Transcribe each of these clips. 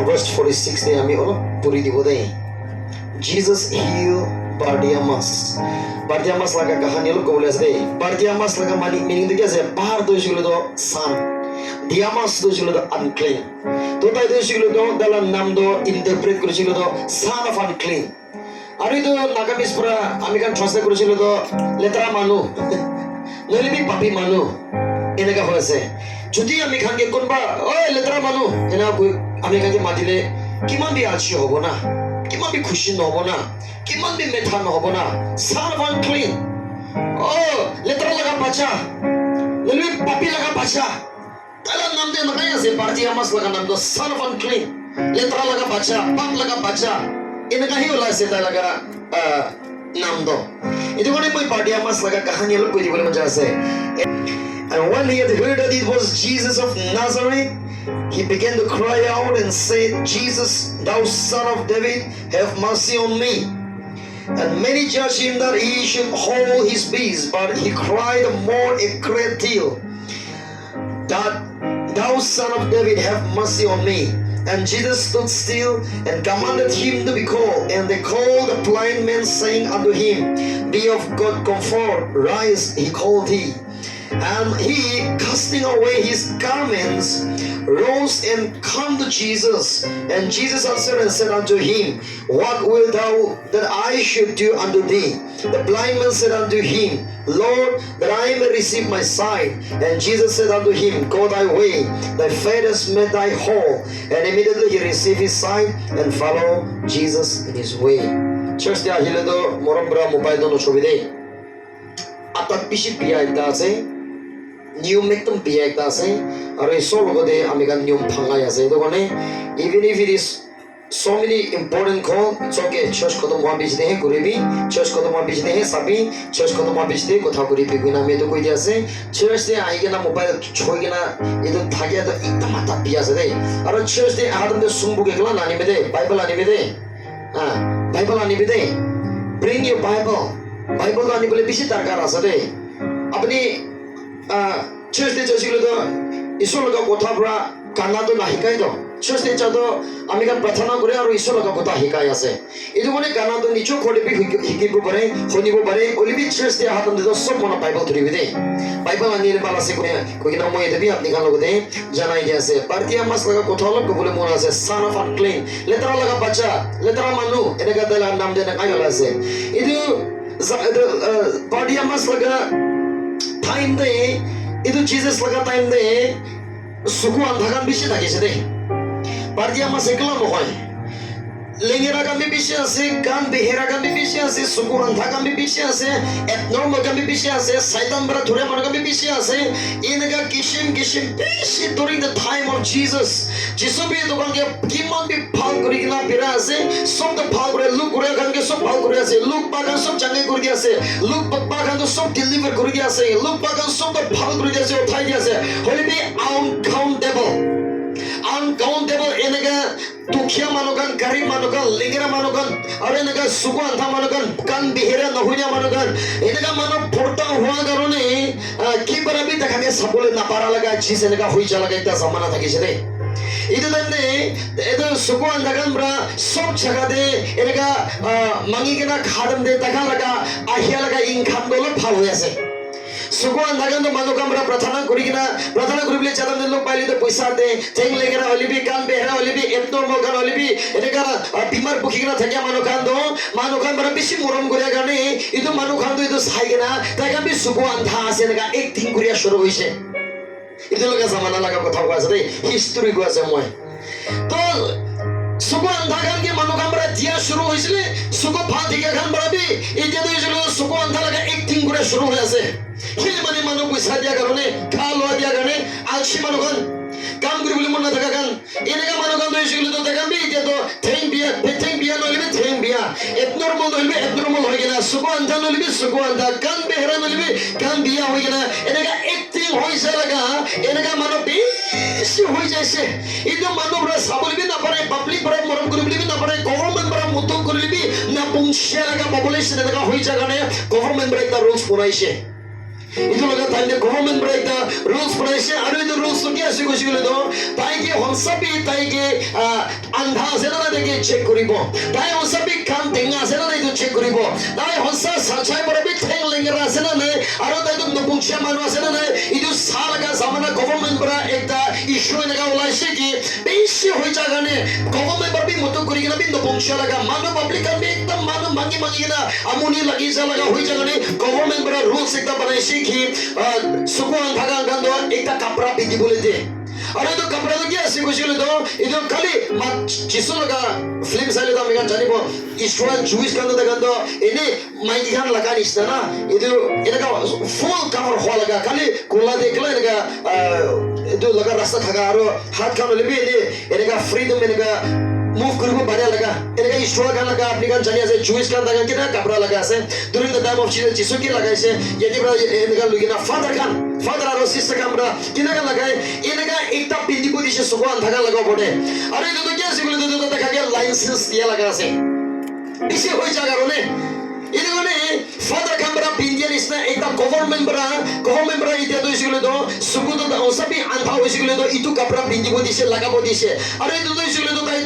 verse 46 de ami ono puri dibo de. Jesus healed Bartimaeus. Bartimaeus laga kahani lo kole ase. Bartimaeus laga meaning de kya bahar do julo do son. Diamas do julo do unclean. To tai do julo do dalam nam do interpret kore julo do son of unclean. Ari do nagamis pura ami kan translate kore julo do letra manu. Nolibi papi manu. Enaka hoise. Jodi ami khange konba oi letra manu ena ami khange matile kiman bi achi hobo na. কিমান B খুশি নহব না কিমান B মেঠা নহব না son of unclean লেতেৰা লগা বাচ্চা ললি পাপি লগা বাচ্চা তালা নাম দে নকাই আছে বাৰ্টিমাছ লগা নাম দো son of unclean লেতেৰা লগা বাচ্চা পাপ লগা বাচ্চা এনেকা হি ওলাইছে তাই লগা নাম দো এটো মানে মই বাৰ্টিমাছ লগা কাহিনী অলপ কৈ দিবলৈ মন আছে. And when he had heard that it was Jesus of Nazareth, he began to cry out and said, Jesus, thou son of David, have mercy on me. And many judged him that he should hold his peace, but he cried more a great deal, that thou son of David, have mercy on me. And Jesus stood still and commanded him to be called. And they called the blind man, saying unto him, Be of good comfort, rise, he called thee. And he, casting away his garments, rose and come to Jesus. And Jesus answered and said unto him, What wilt thou that I should do unto thee? The blind man said unto him, Lord, that I may receive my sight. And Jesus said unto him, Go thy way, thy faith has made thy whole. And immediately he received his sight and followed Jesus in his way. Church dia hiledo morambra mobile dono shobide. Atat pishi pia ita ase. New make them be like that, say, or a solo go there, American new Panga, say, even if it is so many important call, it's okay. Church Kotomwa Beach Day, Kuribi, Church Kotomwa Beach Day, Sabi, Church Kotomwa Beach Day, Kotakuri, Piguna Medo Kuya say, Church Day, I get a mobile Choigana, you don't target the Itamata Piazza Day, or a Church Day, I had the Sumbuklan Animede, Bible Animede, Bible Animede, bring your Bible, Bible Animede Bishitakarasa Day, Abni. Church de church lo isor loga kotha pura kana to na hikai do church de chado ami kan prathana kore aru isor loga kotha hikai ase edu mone kana to nicho khode bi hikibo pare honibo pare olibi church de hatam de sob mona bible thuri bide bible ani bala se koi na moi debi apni kan logode janai dia ase Bartimaeus loga kotha log ko bole mona ase son of unclean letra loga bacha letra manu eneka dala nam de na kayo ase edu Bartimaeus loga time de itu Jesus laga time de suku andhagan bishi thakise de Bartimaeus ekla nohoy lengera kan bi bishi ase kan behera kan bi bishi ase suku andhagan bi bishi ase abnormal kan bi bishi ase saitan bara thore man kan bi bishi ase inga kishim bishi during the time of Jesus jisu bi dokan ke kiman bi phal kori na bira ase sob to phal kore look kore kan ke sob phal kore ase look ba kan sob change kori ase look ba kan to sob deliver kori ase look ba kan sob to phal kori ase uthai di ase holy be uncountable enega tukhiya manukan garib manukan lingera manukan aru enega suku antha manukan kan bihera nahunya manukan enega manu porta hua garone ki barabi takage sabole na para laga chise enega hui jala ga ekta zamana thakise de idu dande edo suku andagan bra sob jaga de enega mangi kena khadam de taka laga ahia laga income dolo phal hoy ase sukuan dhagan to manukamra prathana kuribile chadam de lok paili to paisa de theng legera holibi kan behra holibi etno mogan holibi eneka bimar bukhigna thakya manukan do manukan bara bishi morom koria gane idu manukan do idu saigena taga bi sukuan dha ase eneka ek din koria shuru hoise idu loga zamana laga kotha ko ase history ko ase moi to sukuan dhagan ke manukamra dia shuru hoisile suko phathi ke khan bara bi ije do islo sukuan dha laga ek din koria shuru hoy ase Kili mani manu puisa dia karone, khalo dia karone, alshi manu kan, kam kuri boli mona thaka kan, eneka manu kan to isikule to thakam bi dia to theng bia no libe theng bia, abnormal no libe abnormal hoy gena, suko antha no libe suko antha, kan behra no libe kan bia hoy gena, eneka acting hoy sa laga, eneka manu beshi hoy jaise, idu manu bra sabol bi na pare, public bra moram kuri boli bi na pare, government bra mutu kuri bi na pungsha laga population eneka hoy jaga ne, government bra ekta rules punaise. itu laga taile government breakda rules panaise aru itu rules to ki ase koshigole do taike honsabi taike andha asena na deke check koribo tai honsabi kan tenga asena na itu check koribo tai honsa sachai barabi theng lengra asena na aru tai to nopungcha manu asena na itu salaga samana government bra ekta issue naga ulaise ki beshi hoi jagane government bra bi moto kori gina bi nopungcha laga manu public kan bi ekdam manu mangi gina amuni lagi jalaga hoi jagane government bra rules ekta banaise ki sukuan thaga gando ekta kapra pindi bole de aru itu kapra to ki ase koshigole do itu kali jisu laga film sale da megan janibo Israel Jewish kan da gando ini mai kan laga nisna na itu enaka full cover ho laga kali kola dekla enaka itu laga rasta thaga aru hat kan lebi ini enaka freedom enaka move koribo bare laga enaka Israel kan laga apni kan jani ase Jewish kan da kina kapra laga ase during the time of Jesus jisu ki lagaise yedi bra enaka lugina father aru sister kan bra kina kan lagai enaka ekta pindi ko dishe sukuan thaga laga bode aru itu to kya sigule to ta kage license dia laga ase ise hoi jaga rone idugone father kamera pindian isna ekta government bra ite to sigule do sukudo da osabi antha sigule do itu kapra pindi ko dishe laga bo dishe aru itu to sigule do tai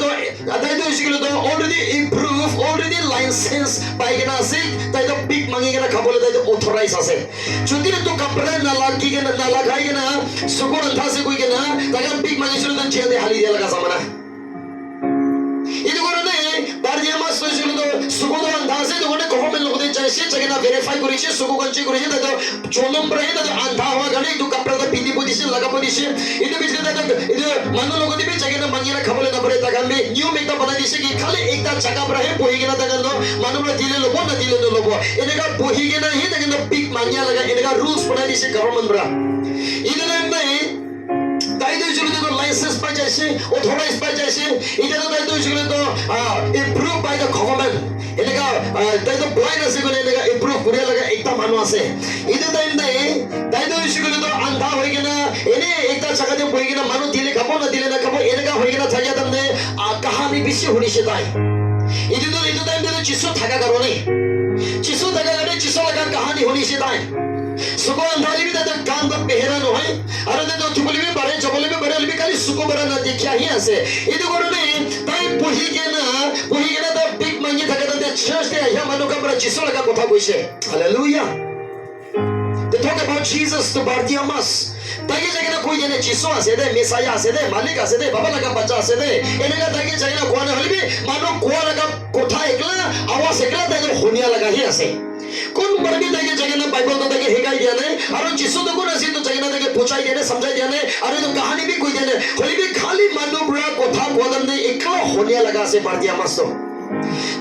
to sigule do already license pai gena ase tai to big mangi gena khabole tai to authorize ase jodi to kapra na lagi gena na lagai gena sukur antha se koi gena tai big mangi sigule do chede hali dia laga samana idugone barjema so sigule do sukudo antha se to gone government logode jaise jagena verify koriche suku kanchi koriche tai to cholom brahe tai antha howa gane itu kapra to pindi bodise laga bodise itu bichre tai to itu manu logode be jagena mangira khabole na pare tagambe new ekta banai dise ki khali ekta jaga brahe bohi gena tagando manu bra dile lobo na dile no lobo eneka bohi gena hi tagando big manya laga eneka rules banai dise government bra idene nai tai to jule to license pa jaise authorize pa jaise ida to tai to jule to approved by the government eneka tai to blind ase gole eneka approve kore laga ekta manu ase ida time nai tai to jule to andha hoi gena ene ekta jaga de bohi gena manu dile khabo na dile na khabo eneka hoi gena thagya tamne kahani bishi honi se tai itu time de jisu thaga garone jisu thaga gare jisu laga kahani honi se tai suko andhali bi ta kan da pehera no hai aru de to thubuli bi bare chobuli bi bare bi kali suko bara na dekhya hi ase itu gorone tai bohi gena ta big mangi thaga ta church de ya manu ka bara jisu laga kotha koise hallelujah. They talk about Jesus to Bartimaeus. Tagi jagina koi jane Jisu ase de, Messiah ase de, Malik ase de, Baba laga bacha ase de. Eneka tagi jagina koane holibi manu koa laga kotha ekla awas ekla tagi honia laga hi ase. Kon barbi tagi jagina Bible to tagi hekai dia ne, aru Jisu to kon ase to jagina tagi pochai dia ne, samjhai dia ne, aru to kahani bi koi dia ne. Holibi khali manu bra kotha koadam de ekla honia laga ase Bartimaeus to.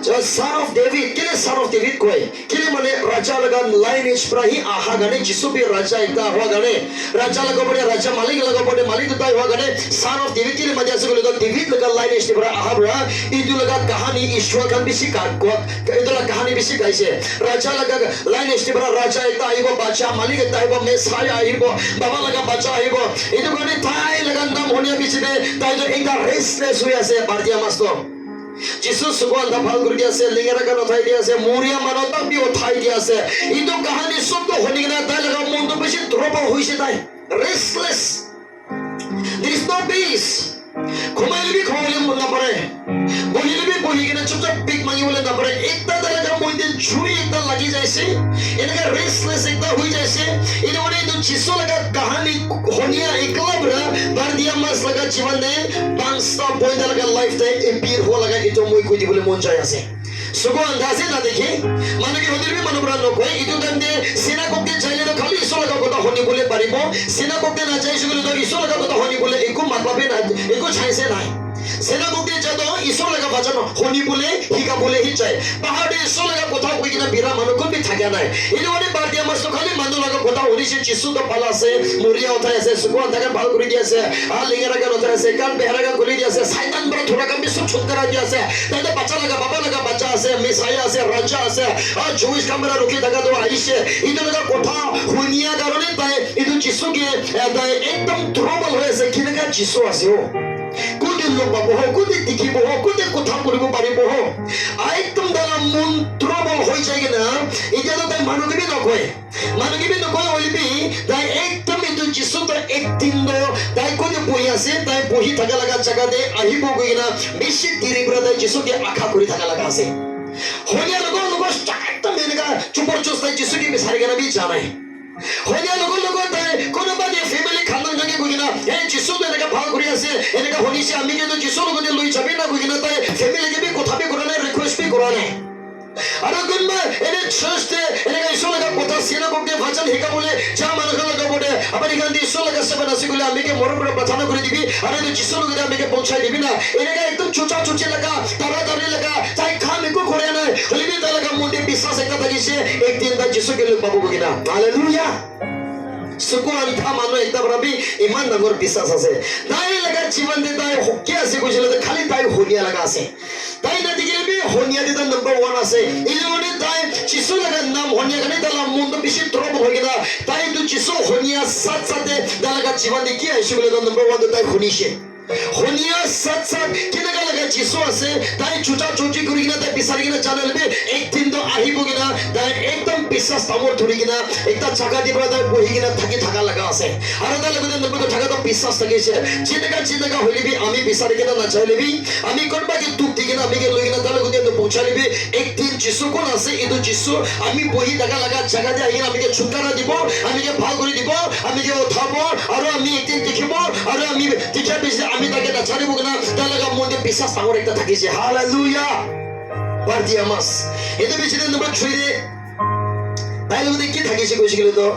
Son of David, kile son of David koi, kile mane raja laga lineage pra hi aha gane Jisu bi raja ekta howa gane, raja laga bade raja Malik laga bade Malik to tai howa gane, son of David kile maja se gole to David laga lineage pra aha bra, idu laga kahani Ishwar kan bisi ka idu laga kahani bisi kaise, raja laga lineage pra raja ekta aibo bacha Malik ekta aibo Messiah aibo, Baba laga bacha aibo, idu gane tai laga nam honia bisi de tai to ekta restless hoya se Bartimaeus to. जिसु सुगंध फल कर दिया से लिंगरा का उठाई दिया से मोरिया मानवता भी उठाई दिया से ये तो कहानी सब तो होने के ना था लगा मन तो बेसी ड्रॉप हुई से था restless there is no peace घुमाइले भी मुन्ना पड़े बोलिले भी बोली के ना चुपचाप पिक मांगी बोले ना पड़े एकता तरह का मोइते छुई एकता लगी जैसे इनका रेस्टलेस एकता हुई जैसे इन्होंने तो जिसो लगा कहानी होनिया एकला बरा Bartimaeus लगा जीवन ने पांचटा पॉइंट लगा लाइफ थे एम्पियर हो लगा इतो मोई कोई बोले मन जाय आसे सुगो अंदाजे ना देखे माने के होदिर भी मनोबरा न कोई इतो गंदे सेना को के चाइले तो खाली इसो लगा कोता होनी बोले पारिबो सेना को के ना चाइ सुगले तो इसो लगा कोता होनी बोले एको मतलब ना एको छाइसे नाही सेना को के जदो इसो लगा बचन होनी बोले हिका बोले ही चाइ पहाड़े इसो लगा कोता कोई किना बिरा मानो को भी थाक्या नाही इनो ने Bartimaeus तो खाली मानो लगा कोता होनी से जिसु तो पाला से मोरिया उठाए से सुगो अंदागे भाल करि दिया से आ लिंगरा का उठाए से कान बेहरा का खुली दिया से शैतान बड़ा थोड़ा कम भी सब छुटकारा दिया से तो बच्चा लगा बाबा लगा बच्चा से Messiah से राजा से आ Jewish kamera रुकी लगा तो आइसे इनो लगा कोता होनिया कारणे ताए इनो जिसु के ताए एकदम ट्रबल होए से किनका जिसु आसे हो कुदे लोग बाबू हो कुदे दिखी बो हो कुदे कोथा करिबो पारिबो हो एकदम दाला मन ट्रबल होई जाय ना इजा तो ताई मानु के भी न कोय মানুহ কিবি নকয় হলিবি তাই একদম এইটো যিশু তই একদিন তাই কোনে বহি আছে তাই বহি থাকা লগা জাগাতে আহিব গৈ কিনা বেছি দেৰি পৰা তাই যিশুকে আশা কৰি থাকা লগা আছে হলিয়া লগৰ লগৰ একদম এনেকা চুপৰ চুচ তাই যিশুকে বিচাৰি কিনা বি যোৱা নাই হলিয়া লগৰ লগত তাই কোনোবা দিয়ে ফেমিলি খানা জাগে গৈ কিনা এই যিশুটো এনেকা ভাল কৰি আছে এনেকা শুনিছে আমি কিন্তু যিশুৰ লগতে লৈ যাবি না গৈ কিনা তাই ফেমিলিকে বি কথা বি কৰা নাই ৰিকুৱেষ্ট বি কৰা নাই আৰু কোনোবা এনে চাৰ্চতে এনেকা ঈশ্বৰ লগা কথা চিনাবকে ভাষণ শিকাবলৈ যা মানুহ লগা বলে আপুনি গান্ধী ঈশ্বৰ লগা সেৱা নাচি গ'লে আমিকে মৰম পৰা প্ৰাৰ্থনা কৰি দিবি আৰু এইটো যিশুৰ লগতে আমিকে পৌঁছাই দিবি না এনেকা একদম চুচা চুচি লগা তাড়াতাড়ি লগা তাই কাম একো কৰে নাই হলিবি তাই লগা মনতে বিশ্বাস এটা থাকিছে একদিন তাই যিশুকে লগ পাবগৈ না হালেলুয়া চকু আন্ধা মানুহ একটা ভাবি ইমান ডাঙৰ বিশ্বাস আছে তাই লগা জীৱনতে তাই হকি আছে কৈছিলে খালি তাই হনিয়া লগা আছে তাই না দেখিলে হনিয়া দিতা নম্বৰ 1 আছে ইলেনে তাই যিশু লগা নাম হনিয়া কাৰণে তালা মনটো বেছি ত্ৰব হৈ গেলা তাই তো যিশু হনিয়া সাথ সাথে লগা জীৱন দেখি আহিছে বলে নম্বৰ 1 তাই শুনিছে হনিয়া সাথ সাথ কেনেকা লগা যিশু আছে তাই চুচা চুচি কৰি কিনা তাই বিচাৰি কিনা জানালে একদিন তো আহিব কিনা তাই একদম বিশ্বাস তামৰ ধৰি কিনা একটা জাগা দি পৰা তাই বহি কিনা থাকি থাকা লগা আছে আৰু তাই লগতে নবটো থাকা তো বিশ্বাস থাকিছে যেনেকা হলিবি আমি বিচাৰি কিনা নাচাইলেবি আমি কোনবাকে দুখ দি কিনা আমিকে লৈ কিনা তাই লগতে পৌঁছালিবি একদিন যিশু কোন আছে এইটো যিশু আমি বহি থাকা লগা জাগা দি আহি আমিকে ছুটকাৰা দিব আমিকে ভাল কৰি দিব আমিকে উঠাব আৰু আমি একদিন দেখিব আৰু আমি দেখা পিছে আমি তাকে নাচাৰিব কিনা তাই লগা মনতে বিশ্বাস ডাঙৰ একটা থাকিছে হালেলুয়া বাৰ্টিমাছ এইটো পিছতে নম্বৰ 3 ৰে তাই লগতে কি থাকিছে কৈছিল তো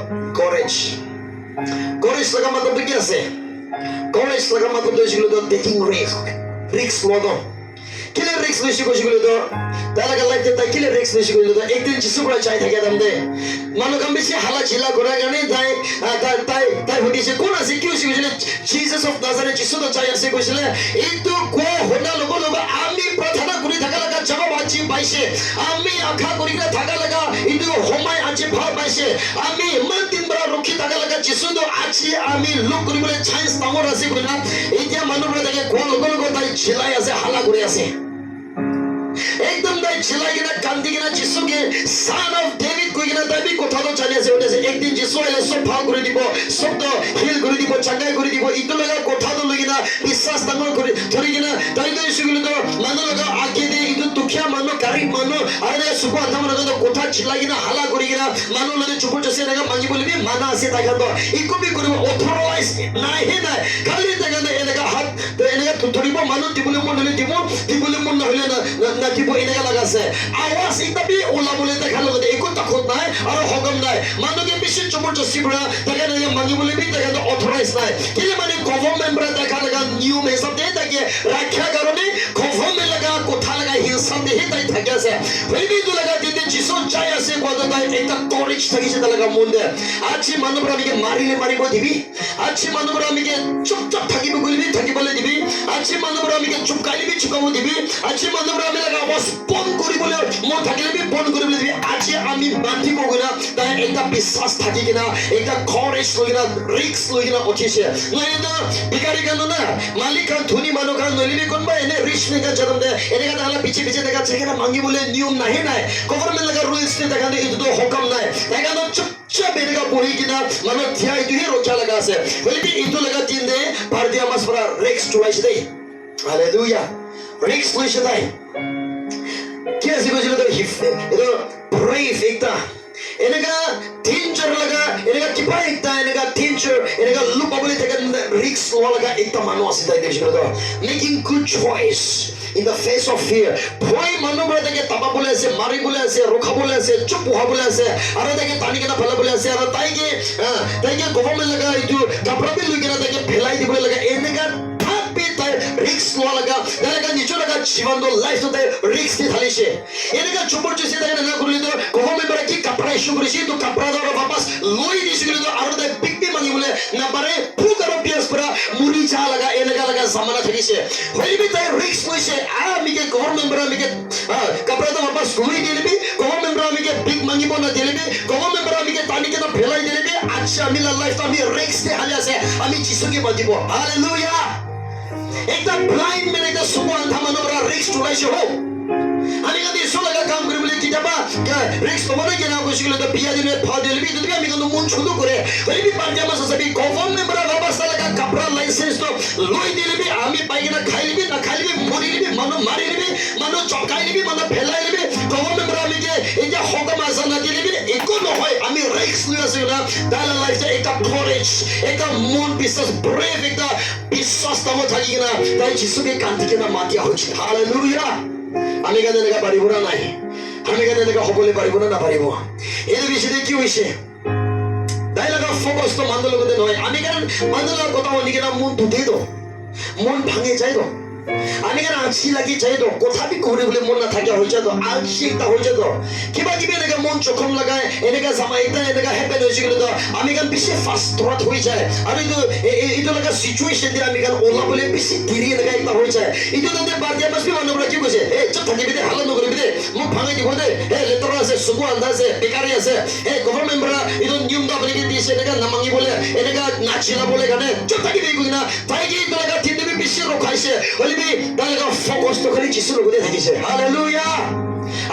কৰেজ লগা মাত্ৰটো কি আছে কৰেজ লগা মাত্ৰটো হৈছিল তো টেকিং ৰিস্ক লওয়া কিলে রিক্স বেশি কইছি কইলো তো তাই লাগা লাইফে তাই কিলে রিক্স বেশি কইলো তো একদিন যিশু প্রায় চাই থাকে দাম দে মানুষ কম বেশি হালা ঝিলা করা গানে তাই তাই হইছে কোন আছে কি হইছে কইছিলে জিসাস অফ নাজারেথ যিশু তো চাই আছে কইছিলে এইটো কো হনা লগ লগ আমি প্রার্থনা করি থাকা লাগা জবাব আজি পাইছে আমি আশা করি না থাকা লাগা এইটো সময় আজি ভাল পাইছে আমি ইমান দিন বড় রক্ষী থাকা লাগা যিশু তো আজি আমি লোক করিবলে চান্স পামৰ আছে কইনা এইটা মানুহবোৰে তাকে কো লগ লগ তাই ঝিলাই আছে হালা কৰি আছে एकदम তাই ছেলাই কিনা কান্দি কিনা যিশুকে son of David কই কিনা তাই কথা তো চালি আছে ওইটা একদিন যিশু আইলে সব ভাগ করে দিব সব তো হিল করে দিব চাঙ্গাই করে দিব ইটো লাগা কথা তো লই কিনা বিশ্বাস ডাঙৰ কৰি ধৰি কিনা তাই তো ইসুগুলো তো মানুহ লগা আগে দে ইটো দুখিয়া মানুহ গৰীব মানুহ আৰু সুখ আধা মানুহ তো কথা ছেলাই কিনা হালা কৰি কিনা মানুহ লগে চুপ চছে লাগা মাগি বলিবি মানা আছে তাই খাতো ইকো বি কৰিব অথৰাইজ নাই হে নাই খালি তাই এনেকা হাত এনেকা ধৰিব মানুহ দিবলৈ মন হলে দিবলৈ মন নহলে না দিব এনেকা লাগা আছে আওয়াজ ইতাবি ওলাবলৈ দেখা লগতে একো তাখত নাই আৰু হগম নাই মানুহকে বেছি জবৰদস্তি পৰা তাকে মাগিবলৈ বি তাকে অথৰাইজ নাই কিন্তু মানে গভৰ্ণমেণ্ট পৰা দেখা লগা নিয়ম হিচাপে তাকে ৰাখা কাৰণে গভৰ্ণমেণ্ট লগা কথা লগা হিচাপ দেহে তাই থাকে আছে ভেবিটো লগা দিনে যিশু চাই আছে কোৱা তাই এটা কৰেজ থাকিছে তাই লগা মন দে আজি মানুহবোৰ আমিকে মাৰিব দিবি আজি মানুহবোৰ আমিকে চুপচাপ থাকিবলৈ দিবি আজি মানুহবোৰ আমিকে চুপকাইলিবি চুকাব দিবি আজি মানুহবোৰ আমি লগা আৱাজ বন্ধ কৰিবলৈ মন থাকিলে বি বন্ধ কৰিবলৈ দিবি আজি আমি বান্ধিব গনা তাই এটা বিশ্বাস থাকি কিনা এটা কৰেজ লৈ কিনা ৰিস্ক লৈ কিনা উঠিছে নাই না ভিখাৰী কানো না মালিক ধনী মানুহ কান নলিবি কোনবা এনে ৰিচ মেকা জনম দে এনেকা তাহলে পিছে দেখা চেকেনা মাগিবলৈ নিয়ম নাহে নাই গভৰ্ণমেণ্ট লগা ৰুলছ নে দেখা দে এইটো হকম নাই একানো চুপচাপ এনেকা বহি কিনা মানুহ থিয়া এইটোহে ৰক্ষা লগা আছে বলিবি এইটো লগা দিন দে বাৰ্টিমাছ পৰা ৰিস্ক চলাইছে দেই হালেলুয়া ৰিস্ক লৈছে তাই কি আছে কৈছিল তো এইটো ব্ৰেভ একটা এনেকা ডেঞ্জাৰ লগা এনেকা কিবা একটা এনেকা ডেঞ্জাৰ এনেকা লুক পাবলৈ থাকে ৰিস্ক লোৱা লগা একটা মানুহ আছে তাই দেখিছিল তো making good choice in the face of fear ভয় মানুহবোৰে তাকে তাপাবলৈ আছে মাৰিবলৈ আছে ৰখাবলৈ আছে চুপ হোৱাবলৈ আছে আৰু তাকে টানি কিনা পেলাবলৈ আছে আৰু তাইকে গভৰ্ণমেণ্ট লগা এইটো কাপোৰ লৈ কিনা তাকে পেলাই দিবলৈ লাগে এনেকা তাই ৰিস্ক লোৱা লগা এনেকা নিজৰ লগা জীৱনটো লাইফটো তাই ৰিস্ক দি ঢালিছে এনেকা চুপৰ চুচি তাই না কৰিলে তো গভৰ্ণমেণ্টৰ কি কাপৰা ইস্যু কৰিছে তো কাপৰা দৰ বাপাস লৈ দিছিল তো আৰু তাই বিক্তি মাগিবলৈ নাপাৰে ফুক আৰু পিয়াজ পৰা মুৰি যা লগা এনেকা লগা জামানা থাকিছে হইবি তাই ৰিস্ক লৈছে আমিকে গভৰ্ণমেণ্টৰ আমিকে কাপৰা দৰ বাপাস লৈ দিলিবি গভৰ্ণমেণ্টৰ আমিকে বিক মাগিব না দিলিবি গভৰ্ণমেণ্টৰ আমিকে টানি কিনা ফেলাই দিলিবি আচ্ছা আমি লাইফটো আমি রিস্ক দি হালি আছে আমি যিশুকে বান্ধিব হালেলুয়া একটা ব্লাইন্ড মেন একটা সুবল ধামানো রিস্ক চলাইছে হোক আমি যদি ইসু লগা কাম কৰিবলৈ কিতাবা ৰিক্স তোমাৰে কেনা কৈছিল তো বিয়া দিনে ফা দিলবি তুমি আমি কিন্তু মন ছুদু কৰে হইবি পাঞ্জামাস আছে বি গভর্নমেন্ট বড় অবস্থা লাগা কাপড়া লাইসেন্স তো লই দিলবি আমি পাইগিনা খাইলিবি না খাইলিবি মরিলিবি মানু মারিলিবি মানু চকাইলিবি মানু ফেলাইলিবি গভর্নমেন্ট বড় আমি যে এই যে হকম আসানা দিলিবি একো নহয় আমি রিক্স লই আছি না তাইলা লাইফ একটা courage একটা মন বিশ্বাস ব্রেভ একটা বিশ্বাস তামো থাকি না তাই যিশুকে কান্দিকে না মাতিয়া হইছে হালেলুয়া আমি কেন এনেকা পাৰিব না নাই আমি কেন এনেকা হবলৈ পাৰিব না নাপাৰিব এই বিষয়ে কি হৈছে তাই লগা ফোকাস তো মানুহ লগতে নহয় আমি কেন মানুহৰ কথা শুনি কেনে মন দুধে দো মন ভাঙে যায় দো আমি কেন আলসি লাগি যায় দো কথা বি কৰিবলৈ মন নাথাকে হৈ যায় দো আলসি একটা হৈ যায় দো কিবা কিবি এনেকা মন চখম লগাই এনেকা জামাইতা এনেকা হেপেন হৈ গ'লে দো আমি কেন বেছি ফাষ্টৰত হৈ যায় আৰু এইটো লগা সিচুৱেচন দি আমি কেন ওলাবলৈ বেছি দেৰি এনেকা একটা হৈ যায় এইটো তাতে বাৰ্তিয়া মাছ বি মানুহবোৰে কি কৈছে এই চুপ থাকিবি দে হালত নকৰিবি দে মোক ভাঙি দিব দে এই লেতৰা আছে চকু আন্ধা আছে বেকাৰী আছে এই গভৰ্নমেন্ট পৰা এইটো নিয়ম দা বলি দিছে এনেকা নামাঙিবলৈ এনেকা নাচিলাবলৈ কাৰণে চুপ থাকিবি কৈ না তাই কি এইটো লগা তিনিবি বেছি ৰখাইছে হলিবি তাই লগা ফোকাস তো খালি যিশুৰ লগতে থাকিছে হালেলুয়া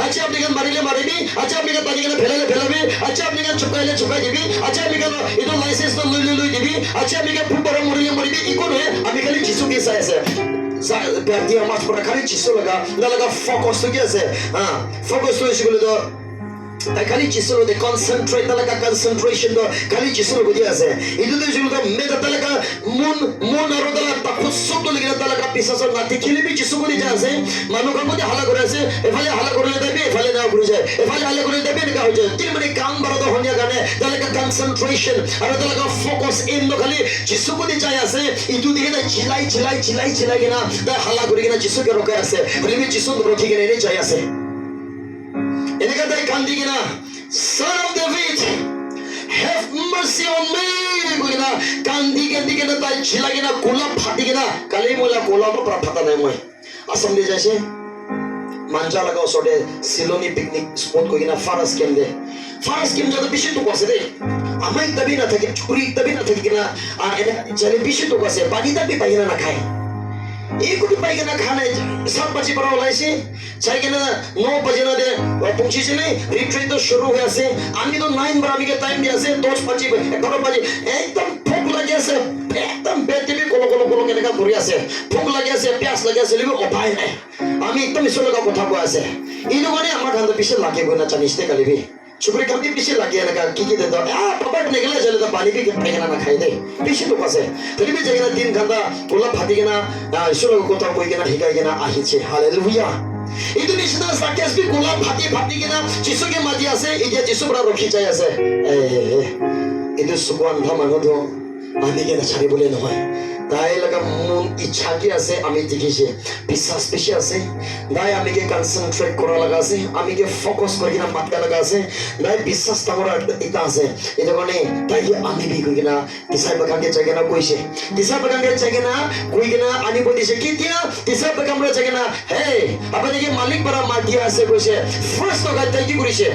আচ্ছা আপনি কেন মারিলে মারিবি আচ্ছা আপনি কেন পানি কেন ফেলালে ফেলাবি আচ্ছা আপনি কেন চুকাইলে চুকাই দিবি আচ্ছা আপনি কেন এইটো লাইসেন্স তো লই দিবি আচ্ছা আপনি কেন ফুপরে মরিলে মরিবি ইকো নহয় আমি খালি যিশুকে চাই আছে বাৰ্তিয়া মাছ পৰা খালি যিশু লগা ফোকাস তো কি আছে হ্যাঁ ফোকাস তো হৈছিল তো তাই খালি যিশুৰ লগতে কনসেন্ট্ৰেট লগা কনসেন্ট্ৰেশন তো খালি যিশুৰ লগতে আছে এইটো তো হৈছিল তো মেটা লগা মন আৰু তাকো সব লগা লগা পিছাছৰ নাতি খেলিবি যিশু কৰি যা আছে মানুহ কামতে হালা কৰি আছে এফালে হালা কৰিলে দেবি এফালে না কৰি যায় এফালে হালা কৰিলে দেবি এনেকা হৈ যায় কি মানে কাম বাৰ তো হনিয়া কাৰণে লগা কনসেন্ট্ৰেশন আৰু লগা ফোকাস ইন তো খালি যিশু কৰি যায় আছে ইটো দিকে না চিলাই কিনা তাই হালা কৰি কিনা যিশুকে ৰখাই আছে বলিবি যিশু ৰখি কিনে এনে যায় আছে এনেকা তাই কান্দি কিনা son of David have mercy on me কইনা কান্দি কিনা তাই চিলাই কিনা কোলা ফাটি কিনা কালি মোলা কোলা পৰা ফাটা নাই মই আসাম দি যাইছে মাঞ্জা লগা ওচৰতে সিলনি পিকনিক স্পট কই কিনা ফারাস কেম যাতে বেশি তো আছে দে আমাই তবি না থাকে চুরি তবি না থাকে কিনা আর এনে চলে বেশি তো আছে পানি তবি পাই কিনা না খায় एक कुछ पाई ना खाना 7 बजे पर ओलाइसे चाहे कि ना 9 बजे ना दे पहुंची चले रिट्रीट तो शुरू हुआ से आमी तो 9 बर आमी के टाइम दिया से 10 बजे 11 बजे एकदम भूख लगे से एकदम बेटे भी कोलो के लगा घुरिया से भूख लगे से प्यास लगे से लेबे उपाय नहीं आमी एकदम इसो लगा কথা কোয়া আছে ইনো মানে আমার গান পিছে লাগে গনা জানিসতে কালিবি চুপরে কামি পিছে লাগে না কি দে দাও পাপা নিগলে চলে তো পানি भी পায়খানা না খাই দে পিছে তো কাছে তলিবি জায়গা 3 ঘন্টা কোলা ফাটি কিনা ঈশ্বর কথা কই কিনা হিকাই কিনা আহিছে হালেলুয়া ইটো নিচিনা সাকেস বি কোলা ফাটি কিনা যিশুকে মাতি আছে এতিয়া যিশু পৰা ৰখি যায় আছে ইটো সুবান ধমানটো আমি কেনে ছাড়িবলৈ নহয় তাই লগা মন ইচ্ছা কি আছে আমি দেখিছে বিশ্বাস বেশি আছে তাই আমি কে কনসেন্ট্রেট করা লাগা আছে আমি কে ফোকাস কৰি কিনা মাতকা লাগা আছে তাই বিশ্বাস তামৰা এটা আছে এটা মানে তাই আমি বি কই কিনা দিশাই বাগানকে চাই কিনা কৈছে দিশাই বাগানকে চাই কিনা কই কিনা আনিব দিছে কেতিয়া দিশাই বাগানৰে চাই কিনা হে আপুনি কি মালিক পৰা মাতিয়া আছে কৈছে ফাৰ্স্ট লগাই তাই কি কৰিছে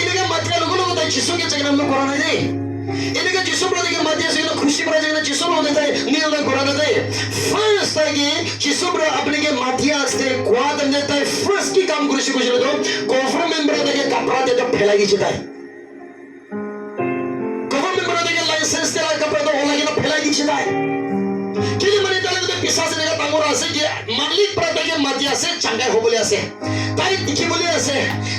এনেকে মাতিয়া লগো তাই যিশুকে চাই কিনা কৰা নাই দেই এনেকে যিশু প্ৰতি মাতি আছে খুশি পৰা যায় না যিশু লগতে তাই নিয়ম কৰা নাই ফাৰ্স্ট তাইকে যিশু পৰা আপুনিকে মাতি আছে কোৱা দনে তাই ফাৰ্স্ট কি কাম কৰিছে কৈছিল তো গভৰ্নমেন্ট পৰা তাকে কাপড়া দিয়ে ফেলাই দিছে তাই গভৰ্নমেন্ট পৰা তাকে লাইসেন্স দিয়া কাপড়া তো ওলাই কিনে ফেলাই দিছে তাই কি মানে তালে তো পিছাস এনেকা ডাঙৰ আছে যে মালিক পৰা তাকে মাতি আছে চাঙ্গাই হ'বলৈ আছে তাই দেখিবলৈ আছে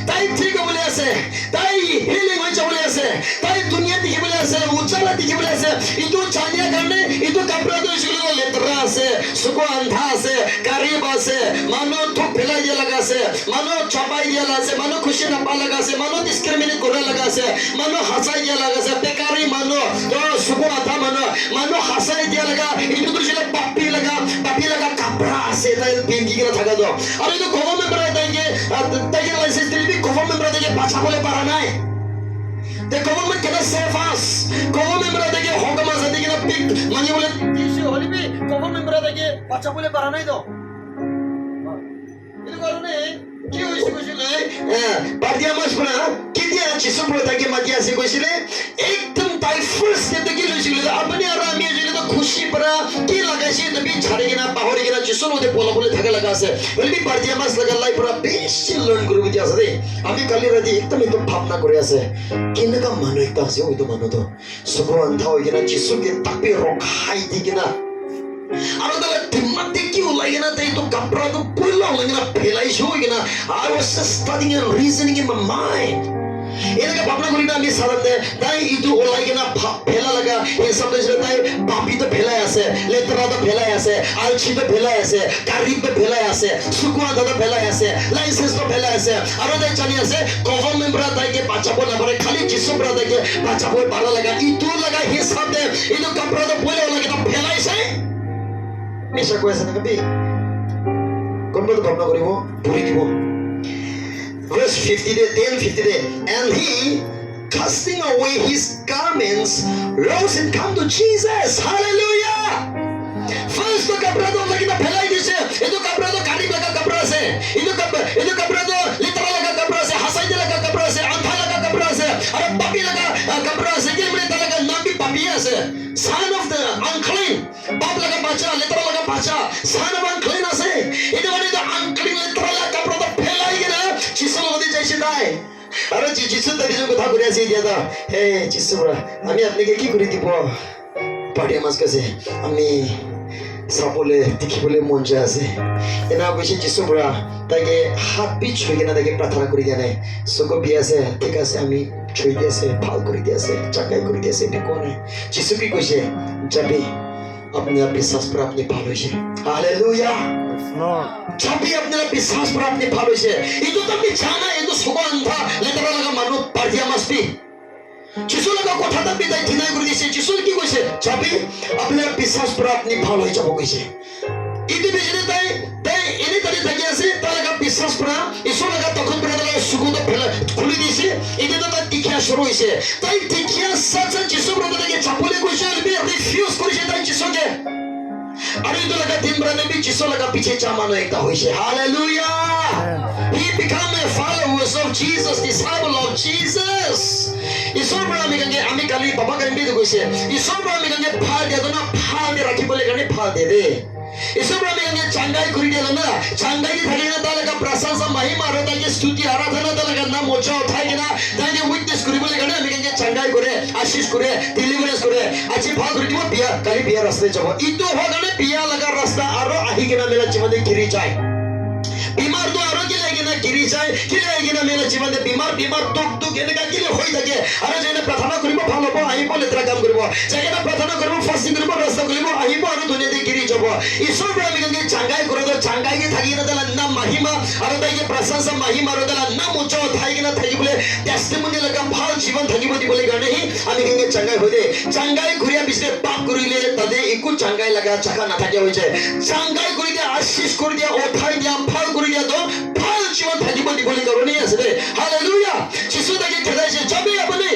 তাই ঠিক হ'বলৈ আছে তাই হিলিং হৈ যাবলৈ আছে তাই দুনিয়া দেখিবলৈ আছে উজ্জ্বলা দেখিবলৈ আছে ইটো চালিয়া কাৰণে ইটো কাপড়া তো ইছুলো লেতৰা আছে চকু আন্ধা আছে গাড়ীব আছে মানুহ থুক ফেলাই দিয়া লগা আছে মানুহ চপাই দিয়া লগা আছে মানুহ খুশি নাপা লগা আছে মানুহ ডিসক্রিমিনেট কৰা লগা আছে মানুহ হাসাই দিয়া লগা আছে বেকাৰী মানুহ তো চকু আন্ধা মানুহ হাসাই দিয়া লগা ইটো তো ছিল পাপি লগা কাপড়া আছে তাই পিঙ্কি কিনা থাকা দাও আর এই তো গভর্নমেন্ট পৰা তাইকে লাইসেন্স দিবি গভৰ্নমেন্ট পৰা তাইকে বাঁচাবলৈ পাৰা নাই The government cannot save us. Government পৰা তাইকে হকম আছে কিনা পিক মানিবলৈ দিছে হলিবি গভৰ্নমেন্ট পৰা তাইকে বাঁচাবলৈ পাৰা নাই তো এই কাৰণে কি হৈছে কৈছিলে বাৰ্তিয়া মাছ পৰা কেতিয়া যিশু পৰা তাইকে মাতি আছে কৈছিলে একদম তাই by first step কি লৈছিল আপুনি আৰু আমি যদি তো খুশি পৰা কি লাগাইছে তুমি ছাড়ি কিনা পাহৰি কিনা যিছুৰ মতে পলাবলৈ থাকা লাগা আছে বলি বাৰ্টিয়ামাছ লগা লাই পৰা বেছি লাৰ্ন কৰিব দিয়া আছে দেই আমি কালি ৰাতি একদম একদম ভাবনা কৰি আছে কেনেকা মানুহ এটা আছে ওইটো মানুহটো চকুৰ আন্ধা হৈ কিনা যিছুকে তাপি ৰখাই দি কিনা আৰু তালে টিমাতে কি ওলাই কিনা তাইটো কাপৰাটো পইলা ওলাই কিনা ফেলাইছো হৈ কিনা I was just studying and reasoning in my mind এনেকে ভাবনা করি না আমি সারাতে তাই ইটো ওলাই কিনা ফেলা লাগা এই শব্দ ছিল তাই পাপি তো ফেলাই আছে লেতরা তো ফেলাই আছে আলছি তো ফেলাই আছে কারিব তো ফেলাই আছে সুকুয়া তো ফেলাই আছে লাইসেন্স তো ফেলাই আছে আর তাই জানি আছে গভর্নমেন্ট ব্রা তাইকে বাঁচাবো না পারে খালি যিশু ব্রা তাইকে বাঁচাবো পারা লাগা ইটো লাগা হিসাবে ইটো কাপড়া তো বলে লাগা তো ফেলাইছে মেশা কইছে না কবি কোন বড় ভাবনা করিব পুরি দিব Verse 10:50 and he casting away his garments rose and come to Jesus hallelujah first to kaprado lagina phelai dise eto kaprado kari laga kapra ase eto kaprado literal laga kapra ase hasai laga kapra ase antha laga kapra ase are papi laga kapra ase ke mane talaga naam bhi papi ase son of the unclean bab laga bacha literal laga bacha son of unclean ase eto mane the unclean literal laga kapra to phelai gina যিশুর মধ্যে যাইছে তাই আর যিশু তাকে যে কথা করে আছে দাদা হে যিশু বড়া আমি আপনাকে কি করে দিব পাড়িয়া মাছ কাছে আমি সাপলে দেখিবলে মন যায় আছে এনা কইছে যিশু বড়া তাকে হাত পি ছুঁই কিনা তাকে প্রার্থনা করে দিয়া নাই চকু বিয়া আছে ঠিক আছে আমি ছুঁই দিয়ে আছে ভাল করে দিয়ে আছে চাকাই করে দিয়ে আছে এটা কোনে যিশু কি কইছে যাবি अपने आप विश्वास पर अपने भाल होइছে हालेलुया चाबी अपने विश्वास पर अपने भाल होइছে इतो তুমি জানা এতো সুগন্ধা লেতরা লাগা মানুষ পার্টিয়া মাসপি যিশু লাগা কথাটা বিদায় দিনাই করে দিছে যিশু কি কইছে চাবি अपने विश्वास पर अपने भाल হই যাব কইছে ইতো বেজে তাই তাই এনে তারে থাকি আছে তার লাগা বিশ্বাস করা ঈশ্বর লাগা তখন করে লাগা সুগন্ধ ফেলা খুলি দিছে এটা তো তার টিকিয়া শুরু হইছে তাই টিকিয়া সাথে যিশু ব্রদরকে চাপলে কইছে রিফিউজ করেছে তাই যিশুকে আর ইতো লাগা দিন ব্রানে বি যিশু লাগা পিছে চামানো একটা হইছে hallelujah he become a followers of Jesus disciple of Jesus ঈশ্বর ব্রামি গঙ্গে আমি কালি বাবা গঙ্গে কইছে ঈশ্বর ব্রামি গঙ্গে ফাল দে না ফাল দে রাখি বলে গনে ফাল দে দে ঈশ্বর ব্রামি গঙ্গে চাঙ্গাই করি দিল না চাঙ্গাই থাকে না তার লাগা প্রশংসা মহিমা আর তাকে স্তুতি আরাধনা তার লাগা নাম উচ্চারণ থাকে না তাকে উইটনেস করি বলে গনে আমি গঙ্গে চাঙ্গাই করে আশীষ করে ডেলিভারেন্স করে আজি ভাল করে দিব বিয়া কালি বিয়া রাস্তায় যাব ইতো হগনে বিয়া লাগা রাস্তা আর আহি কিনা মেলা জীবনে ঘিরি যায় बीमार तो आरोग्य लेगे ना गिरी जाए कि लेगे ना मेरे जीवन में बीमार दुख এনেকা কি হই থাকে আরে যেনে প্রার্থনা করিব ভালো হবো আহিব লেতরা কাম করিব যেনে প্রার্থনা করিব ফাস্টিং করিব রাস্তা করিব আহিব আর দুনিয়াতে গিরি যাব ঈশ্বর প্রেমী গঙ্গে চাঙ্গাই করে তো চাঙ্গাই কি থাকি না তালা নাম মহিমা আর তাইকে প্রশংসা মহিমা আর তালা নাম উচ্চ থাকি না থাকি বলে টেস্টিমনি লাগা ভাল জীবন থাকিব দি বলে গানে হি আমি গঙ্গে চাঙ্গাই হই দে চাঙ্গাই করিয়া বিসে পাপ করিলে তাদে একু চাঙ্গাই লাগা চাকা না থাকে হই যায় চাঙ্গাই করি দিয়া আশীষ করি দিয়া ওঠাই দিয়া ভাল করি দিয়া তো ভাল জীবন থাকিব দি বলে গানে আছে রে হালেলুয়া যিশু তাকে খেদাইছে যাবে আপনি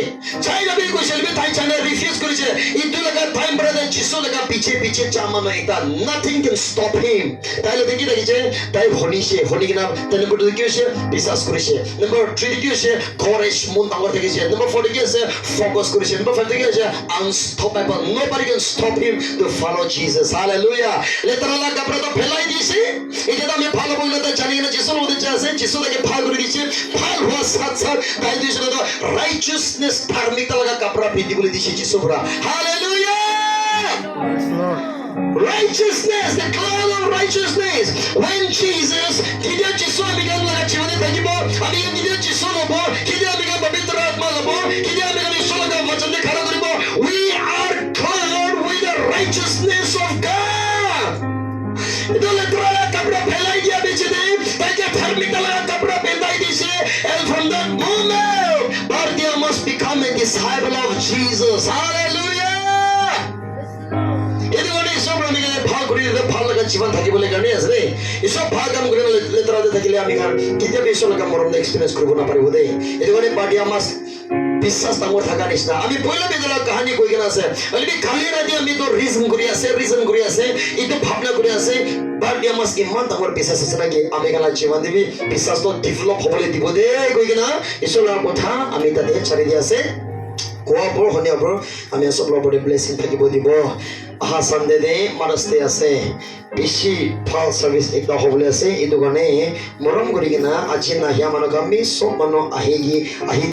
চাই যাবে কইছিলবে তাই চানে রিফিউজ করেছে ইতো লাগা টাইম ব্রাদার যিশু লাগা পিছে চামানো এটা নাথিং ক্যান স্টপ হিম তাইলে দেখি দেখিছে তাই হনি কিনা তাই নম্বর 2 কি হইছে বিশ্বাস করেছে নম্বর 3 কি হইছে করেজ মন ডাঙর দেখিছে নম্বর 4 কি হইছে ফোকাস করেছে নম্বর 5 কি হইছে unstoppable nobody can stop him to follow Jesus hallelujah লেতরা লাগা ব্রাদার ফেলাই দিয়েছে এটা আমি ভালো বললে তো জানি না যিশু মধ্যে আছে যিশু তাকে ভাগ করে দিয়েছে ভাগ হওয়ার সাথে তাই দিয়েছে তো righteousness ধার্মিকতা লাগা কাপড়া পিঁধি বলে দিয়েছে যিশু bra hallelujah righteousness the cloud of righteousness when Jesus kidia যিশু আমি গান লাগা জীবনে থাকিব আমি কিdia যিশু লব কিdia আমি গান পবিত্র আত্মা লব কিdia আমি গান ঈশ্বর লাগা বচন দে খাড়া করিব we are clothed with the righteousness of God এটা লেতরা কাপড়া ফেলাই দিয়া বেচে দে তাকে ধার্মিকতা লাগা কাপড়া পেঁধাই দিয়েছে and from that moment Bardia must become a disciple of Jesus hallelujah এদিকে সব আমি ভাগ করি ভাল লাগা জীবন থাকি বলে গানে আছে রে এসব ভাগ কাম করে লেতরাতে থাকিলে আমি গান কিতে বেশি লাগা মরম এক্সপেরিয়েন্স করব না পারিব দে এদিকে বার্ডিয়া মাস বিশ্বাস ডাঙর থাকা নিচিনা আমি পয়লা বেদলা কাহিনী কই কেনা আছে অলরেডি কালি রাতি আমি তো রিজন কৰি আছে ইটো ভাবনা কৰি আছে বাৰ্ডিয়া মাস ইমান ডাঙৰ বিশ্বাস আছে নাকি আমি গালা জীবন দিবি বিশ্বাস তো ডেভেলপ হবলৈ দিব দে কই কেনা ঈশ্বৰৰ কথা আমি তাতে ছাড়ি দি আছে কোৱা বৰ শুনিয়া বৰ আমি চবৰ বডি ব্লেছিং থাকিব দিব অহা সানডে দে মাদাৰ্ছ ডে আছে বেছি ভাল সাৰ্ভিস একটা হ'বলৈ আছে এইটো কাৰণে মৰম কৰি কিনা আজি নাহিয়া মানুহক আমি চব মানুহ আহি